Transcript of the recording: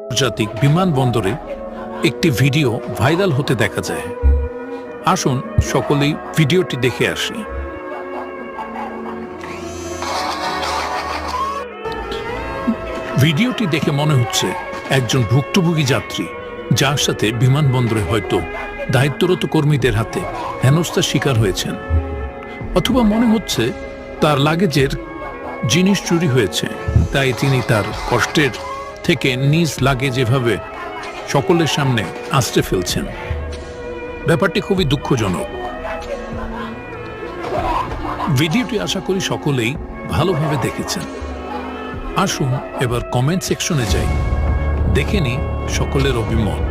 আন্তর্জাতিক বিমানবন্দরে একটি ভিডিও ভাইরাল হতে দেখা যায়। আসুন সকলেই ভিডিওটি দেখে আসি। ভিডিওটি দেখে মনে হচ্ছে একজন ভুক্তভোগী যাত্রী, যার সাথে বিমানবন্দরে হয়তো দায়িত্বরত কর্মীদের হাতে হেনস্থার শিকার হয়েছেন, অথবা মনে হচ্ছে তার লাগেজের জিনিস চুরি হয়েছে, তাই তিনি তার কষ্টের থেকে নিজ লাগেজ এভাবে সকলের সামনে আঁচড়ে ফেলছেন। ব্যাপারটি খুবই দুঃখজনক। ভিডিওটি আশা করি সকলেই ভালোভাবে দেখেছেন। আসুন এবার কমেন্ট সেকশনে যাই, দেখে নিই সকলের অভিমত।